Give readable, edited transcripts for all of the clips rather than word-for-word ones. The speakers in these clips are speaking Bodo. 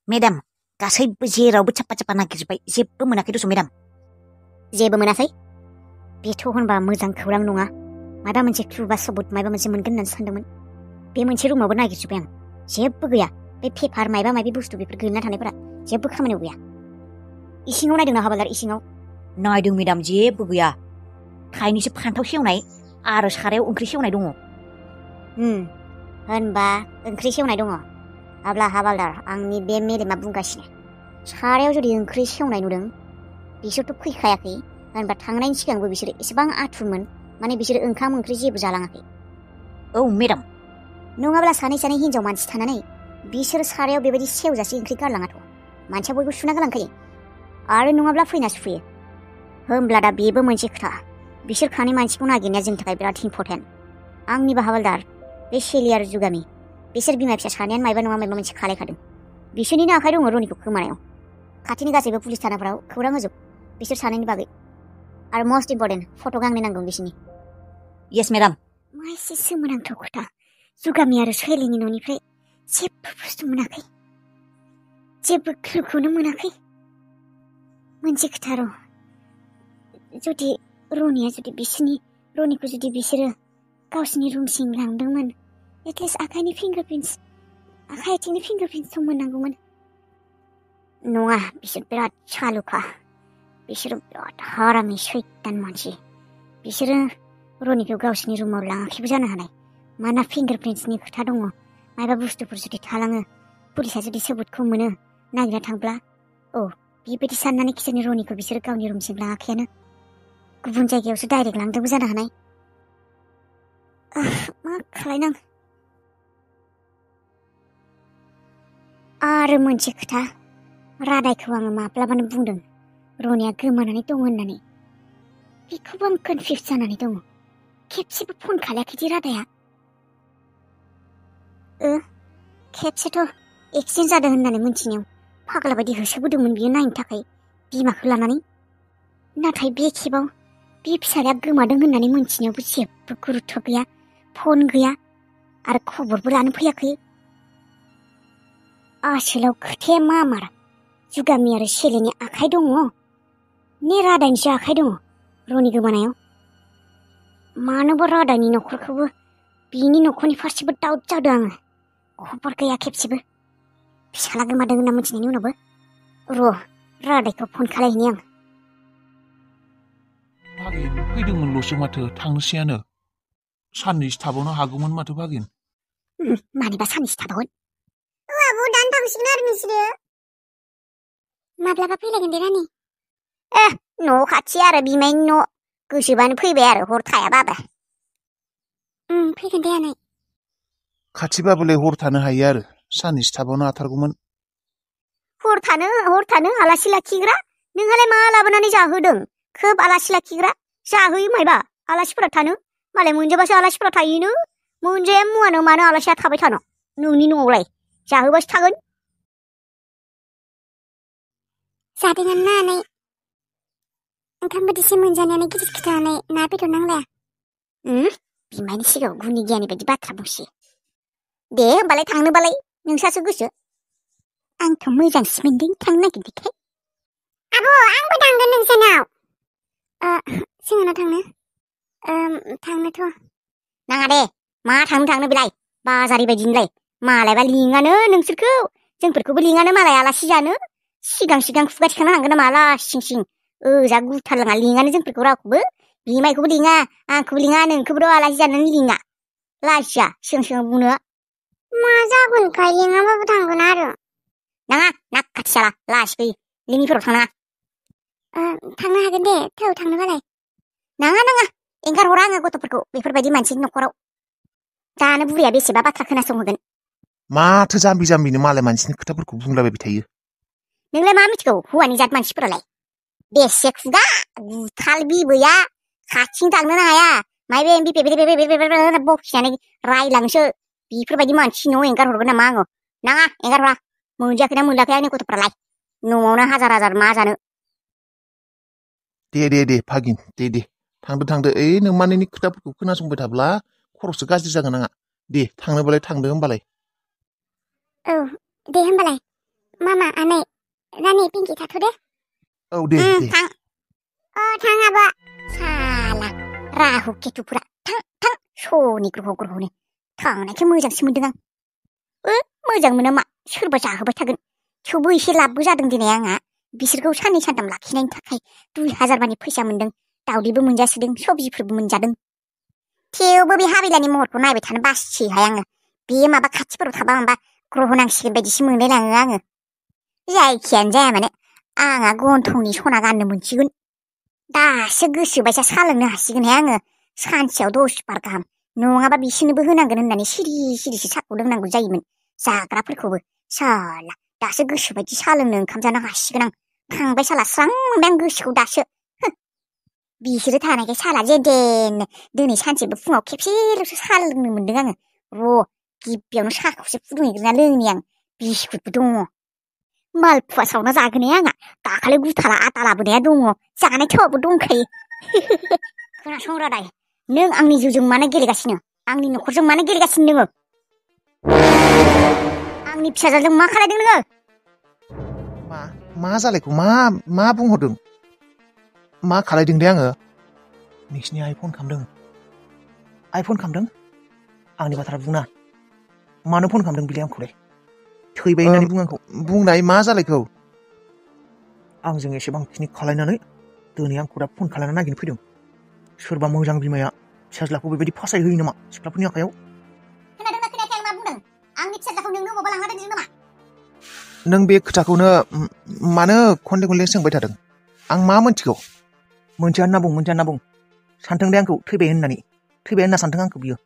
मेडाम गासैबो जेरावबो चाप्पा चाप्पा नागिरजोब्बाय जेबो मोनाखै दस' मेडाम जेबो मोनाखै बेथ' होनबा मोजां खौरां नङा माबा मोनसे क्लु बा सबुत माबा मोनसे मोनगोन होननानै सानदोंमोन बे मोनसे रुमावबो नागिरजोब्बाय आं जेबो गैया बे पेपार माबा माबि बुस्थु बेफोर गोलैना थानायफोरा जेबो खामानियाव गैया इसिङाव नायदोंना हाबालदार इसिङाव नायदों मेडाम जेबो गैया थाइनैसो फान्थाव सेवनाय आरो सारायाव ओंख्रि सेवनाय दङ होनबा ओंख्रि सेवनाय दङ अब्ला हाबालदार आंनि बे मेलेमा बुंगासिनो सारायाव जुदि ओंख्रि सेवनाय नुदों बिसोरथ' फैखायाखै होनबा थांनायनि सिगांबो बिसोरो एसेबां आथुरमोन माने बिसोरो ओंखाम ओंख्रि जेबो जालाङाखै औ मेडाम नङाब्ला सानै सानै हिनजाव मानसि थानानै बिसोर सारायाव बेबायदि सेवजासे ओंख्रि गारलाङाथ' मानसिया बयबो सुना गालांखायो आरो नङाब्ला फैना सुफैयो होमब्ला दा बेबो मोनसे खोथा बिसोर खानै मानसिखौ नागिरनाया जोंनि थाखाय बिराद इम्परटेन्ट आंनिबा हाबालदार बे शेली आरो जुगामि बिसोर बिमा फिसा सानैयानो मायबा नङा मायबा मोनसे खालायखादों बिसोरनिनो आखाइ दङ रनिखौ खोमानायाव खाथिनि गासैबो पुलिस थानाफोराव खौरां होजोब बिसोर सानैनि बागै आरो मस्ट इम्परटेन्ट फट' गांनै नांगौ बिसोरनि येस मेडाम मा एसे सोमोनांथाव खोथा जुगामि आरो शेलीनि न'निफ्राय जेबो बुस्थु मोनाखै जेबो क्लुखौनो मोनाखै मोनसे खोथा र' जुदि रनिखौ जुदि बिसोरो गावसिनि रुमसिम लांदोंमोन एटलिस्ट आखाइ आथिंनि फिंगारप्रिन्टस मोननांगौमोन नङा बिसोर बिराद चालुखा बिसोरो बिराद हारामि सैतान मानसि बिसोरो रनिखौ गावसिनि रुमाव लाङाखैबो जानो हानाय माना फिंगारप्रिन्टसनि खोथा दङ मायबा बुस्थुफोर जुदि थालाङो पुलिसा जुदि सबुतखौ मोनो नागिरना थांब्ला बेबायदि साननानै खिसोरनि रनिखौ बिसोरो गावनि रुमसिम लाङाखैयानो गुबुन जायगायावसो डाइरेक्ट लांदोंबो जानो हानाय मा खालायनां आरो मोनसे खोथा रादायखौ आङो माब्लाबानो बुंदों रनिया गोमानानै दं होननानै बेखौबो आं कनफिउज जानानै दङ खेबसेबो फन खालायाखैदि रादाया खेबसेथ' एक्सिडेन्ट जादों होननानै मिन्थिनायाव फाग्ला बायदि होसोबोदोंमोन बियो नायनो थाखाय बिमाखौ लानानै नाथाय बे खेबाव बे फिसाया गोमादों होननानै मिन्थिनायावबो जेबो गुरुत्व गैया फन गैया आरो खबरबो लानो फैयाखै आसोलाव खोथाया मा मार जुगामि आरो शेलीनि आखाइ दङ ने रादायनिसो आखाइ दङ रनि गोमानायाव मानोबा रादायनि न'खरखौबो बिनि न'खरनि फारसेबो डाउट जादों आङो खबर गैया खेबसेबो फिसाला गोमादों होनना मिथिनायनि उनावबो रादायखौ फन खालायहैनि आं भागिन फैदोंमोनल'सो माथो थांनोसैयानो साननैसो थाबावनो हागौमोन माथो भागिन मानिबा साननैसो थाबावगोन आबौ दानो थांसिगोन आरो नोंसोरो माब्लाबा फैलायगोन दे रानि न' खाथि आरो बिमायनि न' गोसोबानो फैबाय आरो हर थायाबाबो फैगोन दे आनै खाथिबाबोलाय हर थानो हायो आरो साननैसो थाबावनो हाथारगौमोन हर थानो आलासि लाखिग्रा नोंहालाय मा लाबोनानै जाहोदों खोब आलासि लाखिग्रा जाहोयो मायबा आलासिफोरा थानो मालाय मोनजाबासो आलासिफोरा थायोनो मोनजाया मुवानो मानो आलासिया थाबाय थानो नोंनि न'आवलाय जाहोबासो थागोन जादोंआनो आनै ओंखाम बोथिसे मोनजानायानो गिदिर खोथानानै ना बेदर नांलाया बिमायनि सिगाङाव गुनि गियानि बायदि बाथ्रा बुंसि दे होमबालाय थांनोबालाय नोंसासो गोसो आंथ' मोजांसो मोनदों थांनो नागिरदोंखाय आब' आंबो थांगोन नोंसानाव जोंहानाव थांनोथ' नाङा दे मा थांनो बेलाय बाजारि बायदिनोलाय मालायबा लिङानो नोंसोरखौ जोंफोरखौबो लिङानो मालाय आलासि जानो सिगां खुगा थिखांनो हांगोन नामा लासिं सिं ओजा गुथारलाङा लिङानो जोंफोरखौ रावखौबो बिमायखौबो लिङा आंखौबो लिङा नोंखौबोथ' आलासि जानानै लिङा लाजिया सिगां बुंनो मा जागोनखाय लिङाबाबो थांगोन आरो नाङा ना खाथि जाला लासि गैयै लिङिफोराव थांनाङा थांनो हागोन दे थौ थांनोबालाय नाङा एंगार हरा आङो गथ'फोरखौ बेफोरबायदि मानसिनि न'खराव दानो बुरैया बेसेबा बाथ्रा खोनासंहोगोन माथो जाम्बिनो मालाय मानसिनि खोथाफोरखौ बुंलाबायबाय थायो नोंलाय मा मिथिगौ हौवानि जात मानसिफोरालाय बेसे खुगा गुथाल बिबैया खाथिं थांनोनो हाया मायबे बेबायदि बखिनानै रायलांसो बेफोरबायदि मानसि न'आव एंगार हरगोन नामा आङो नाङा एंगार हरा मोनजायाखैना मोनलायाखै आंनि गथ'फ्रालाय न'आवनो हाजार मा जानो दे भागिन दे थांदो ओइ नोंमानैनि खोथाफोरखौ खोनासंबाय थाब्ला खर'सो गाज्रि जागोन आंहा दे थांनोबालाय थांदो होमबालाय दे होमबालाय मामा पिंकि थाथ'दो औ दे दे थां थां आब' साला राहु केतुफोरा थां सनि ग्रह'नो थांनायखाय मोजांसो मोनदों आं मोजां मोना मा सोरबा जाहोबाय थागोन थेवबो एसे लाबबो जादों दिनै आंहा बिसोरखौ साननै सानथाम लाखिनायनि थाखाय 2000 मानि फैसा मोनदों दावदैबो मोनजासोदों सबजिफोरबो मोनजादों थेवबो बे हाबिलानि महरखौ नायबाय थानो बासियोहाय आङो बे माबा खाथिफोराव थाबा माबा ग्रह नांसिगोन बायदिसो मोनलायलाङो आङो जायखियानो जाया मानो आंहा गन्थंनि सना गाननो मोनसिगोन दासो गोसोबायसा सा लोंनो हासिगोनहाय आङो सानसेयाव 10 बार गाहाम नङाबा बिसोरनोबो होनांगोन होननानै सिरि सिरिसो साखौ लोंनांगौ जायोमोन जाग्राफोरखौबो साला दासो गोसोबायदि सा लोंनो ओंखाम जानो हासिगोन आं थांबाय साला स्रां मोनबाय आं गोसोखौ दासो बिसोरो थानायखाय साला जेदेन दिनै सानसेबो फुङाव खेबसेल'सो सा लोंनो मोनदों आङो गिबियावनो साहाखौसो फुदुंहैग्रोना लोंनि आं बिस्कुटबो दङ मालपुवा सावना जागोन आंहा दाखालि गुथाला आटा लाबोनाया दङ जानाय थावाबो दंखायो खोनासं रादाय नों आंनि जिउजों मानो गेलेगासिनो आंनि न'खरजों मानो गेलेगासिनो नोङो आंनि फिसाजोजों मा खालायदों नोङो मा जालायखौ मा बुंहरदों मा खालायदों दे आङो नोंसिनि आइफन खालामदों आंनि बाथ्रा बुङा मानो फन खालामदों बिलाय आंखौलाय थैबाय होननानै बुं आंखौ बुंनाय मा जालायखौ आंजों एसेबांखिनि खालायनानै दिनै आंखौ दा फन खालायना नागिरनो फैदों सोरबा मोजां बिमाया फिसाज्लाखौ बेबायदि फासाय होयो नामा सिख्लाफोरनि आखायाव खोनादोंना खोनायाखै आं मा बुंदों आंनि फिसाज्लाखौ नोंनो अबावबा लांना दोनदों नामा नों बे खोथाखौनो मानो खनले सोंबाय थादों आं मा मोनथिगौ मोनथिया होनना बुं सानथों दे आंखौ थैबाय होनना सानथों आंखौ बियो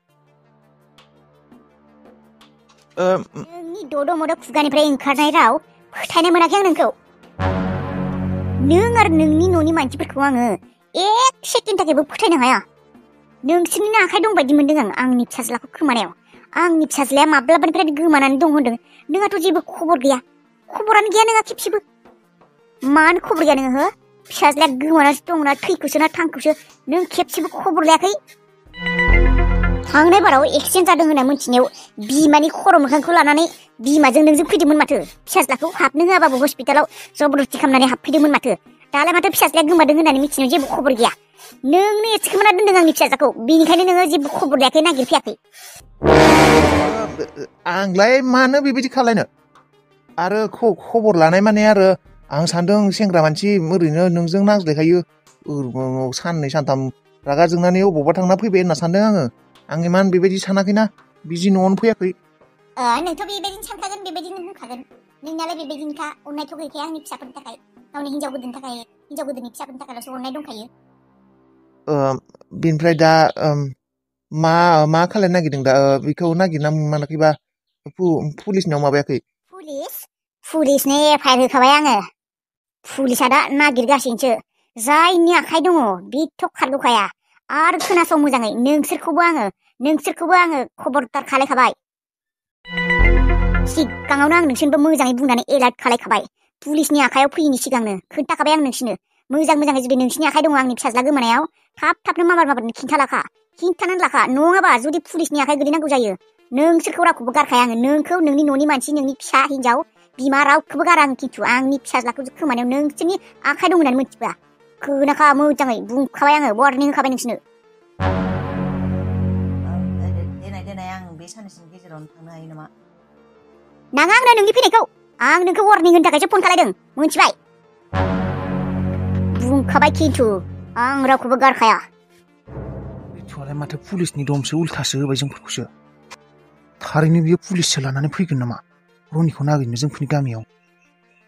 नोंनि दद' मद' खुगानिफ्राय ओंखारनाय राव फोथायनो मोनाखै आं नोंखौ नों आरो नोंनि न'नि मानसिफोरखौ आङो 1 सेकेन्ड थाखायबो फोथायनो हाया नोंसोरनिनो आखाइ दं बायदि मोनदों आं आंनि फिसाज्लाखौ खोमानायाव आंनि फिसाज्लाया माब्लाबानिफ्राय गोमानानै दं होनदों नोंहाथ' जेबो खबर गैया खबरानो गैया नोंहा खेबसेबो मानो खबर गैया नोङो फिसाज्लाया गोमानासो दंना थैखौसो ना थांखौसो नों खेबसेबो खबर लायाखै थांनाय बाराव एक्सिडेन्ट जादों होनना मिथिनायाव बिमानि खर' मोखांखौ लानानै बिमाजों नोंजों फैदोंमोन माथो फिसाज्लाखौ हाबनो होआबाबो हस्पिटालाव जबरदस्ति खालामनानै हाबफैदोंमोन माथो दालाय माथो फिसाज्लाया गोमादों होननानै मिथिनायाव जेबो खबर गैया नोंनो एसेखोमाना दोनदों आंनि फिसाज्लाखौ बेनिखायनो नोङो जेबो खबर लायाखै नागिरफैयाखै आंलाय मानो बेबायदि खालायनो आरो खबर लानाय माने आरो आं सानदों सेंग्रा मानसि ओरैनो नोंजों नांज्लायखायो साननै सानथाम रागा जोंनानै अबावबा थांना फैबाय होनना सानदों आं इमान बेबायदि सानाखैना बिजि न'आवनो फैयाखै नोंथ' बेबायदिनो सानखागोन बेबायदिनो होनखागोन नोंनालाय बेबायदिनोखा अननायथ' गैखाया आंनि फिसाफोरनि थाखाय गावनि हिनजाव गोदोनि फिसाफोरनि थाखायल'सो अननाय दंखायो बेनिफ्राय दा मा खालायनो नागिरदों दा बेखौ नागिरना मोनाखैबा पुलिसनाव माबायाखै पुलिसनो एफआइआर होखाबाय आङो पुलिसा दा नागिरगासिनोसो जायनि आखाइ दङ बेथ' खारग'खाया आरो खोनासं मोजाङै नोंसोरखौबो आङो खबरदार खालायखाबाय सिगाङावनो आं नोंसोरनोबो मोजाङै बुंनानै एलार्ट खालायखाबाय पुलिसनि आखायाव फैयिनि सिगांनो खोन्थाखाबाय आं नोंसोरनो मोजाङै जुदि नोंसिनि आखाइ दङ आंनि फिसाज्ला गोमानायाव थाबनो माबारनो खिन्थानानै लाखा नङाबा जुदि पुलिसनि आखाइ गोलैनांगौ जायो नोंसोरखौ रावखौबो गारखाया आङो नोंखौ नोंनि न'नि मानसि नोंनि फिसा हिनजाव बिमा रावखौबो गारा आं खिन्थु आंनि फिसाज्लाखौ खोमानायाव नोंसोरनि आखाइ दं होननानै मिथिबा खोनाखा मोजाङै बुंखाबाय आङो वार्निं होखाबाय नोंसोरनो देनाय आं बे साननैसोनि गेजेरावनो थांनो हायो नामा नाङा आंनो नोंनि फैनायखौ आं नोंखौ वार्निं होनो थाखायसो फन खालायदों मिथिबाय बुंखाबाय खिन्थु आं रावखौबो गारखाया बेथ'आलाय माथो पुलिसनि दमसो उल्थासो होबाय जोंफोरखौसो थारैनो बियो पुलिससो लानानै फैगोन नामा रनिखौ नागिरनो जोंफोरनि गामियाव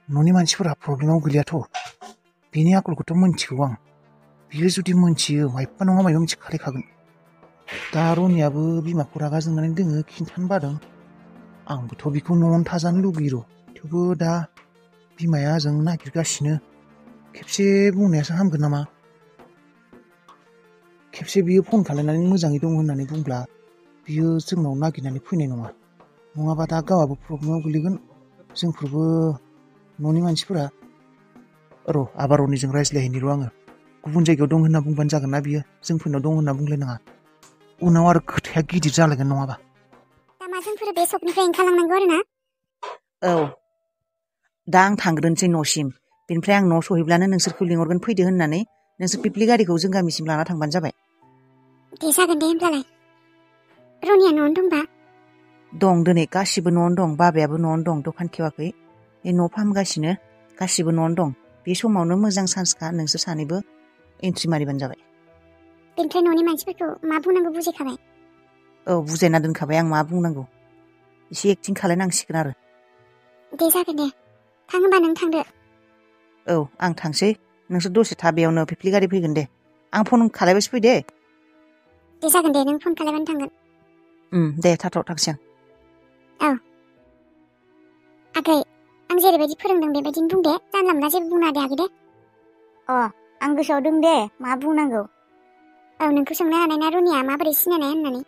न'नि मानसिफोरा प्रब्लेमाव गोलैयाथ' बेनि आखलखौथ' मोनथिगौ आं बियो जुदि मोनथियो मायबा नङा मायबा मोनसे खालायखागोन दा रनियाबो बिमाखौ रागा जोंनानै दोङो खिन्थानो बादों आंबोथ' बिखौ न'आवनो थाजानो लुगैयो थेवबो दा बिमाया जों नागिरगासिनो खेबसे बुंनायासो हामगोन नामा खेबसे बियो फन खालायनानै मोजाङै दं होननानै बुंब्ला बियो जोंनाव नागिरनानै फैनाय नङाबा दा गावआबो प्रब्लेमाव गोलैगोन जोंफोरबो न'नि मानसिफोरा आबार रनिजों रायज्लायहैनि आङो गुबुन जायगायाव दं होनना बुंबानो जागोन ना बियो जोंफोरनाव दं होनना बुंलायनाङा उनाव आरो खोथाया गिदिर जालायगोन नङाबा दामा जोंफोर बे सकनिफ्राय ओंखारलांनांगौ आरो ना औ दा आं थांग्रोनोसै न'सिम बेनिफ्राय आं न'आव सहैब्लानो नोंसोरखौ लिंहरगोन फैदो होननानै नोंसोर पिपलि गारिखौ जों गामिसिम लाना थांबानो जाबाय। दे जागोन दे होमब्लालाय। रनिया न'आवनो दंबा? दं दिनै गासिबो न'आवनो दं। बाबायाबो न'आवनो दं, दखान खेवाखै। न' फाहामगासिनो, गासिबो न'आवनो दं। बे समावनो मोजां चान्सखा, नोंसोर सानैबो एन्ट्रि मारिबानो जाबाय। बेनिफ्राय न'नि मानसिफोरखौ मा बुंनांगौ बुजायखाबाय? औ बुजायना दोनखाबाय आं मा बुंनांगौ। एसे एक्टिं खालायनांसिगोन आरो। दे जागोन दे। थां होनबा नों थांदो। औ आं थांसै, नोंसोर दसे था बेयावनो, पिपलि गारि फैगोन दे। आं फन खालायबासो फै दे। दे जागोन दे, नों फन खालायबानो थांगोन। दे थाथ' थांसै आं। औ आगै, आं जेरैबायदि फोरोंदों बेबायदिनो बुं दे, जानला मोनला जेबो बुंना दे आगै दे। आं गोसोआव दं दे मा बुंनांगौ। औ नोंखौ सोंनो हानाय ना रनिया माबोरै सिनायनाय होननानै।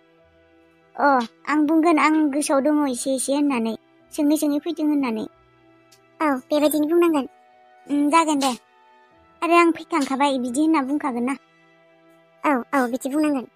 आं बुंगोन आं गोसोआव दङ एसे एसे होननानै, सोङै सोङै फैदों होननानै। औ बेबायदिनो बुंनांगोन। जागोन दे। आरो आं फैखांखाबाय बिदि होनना बुंखागोन ना। औ बिदि बुंनांगोन।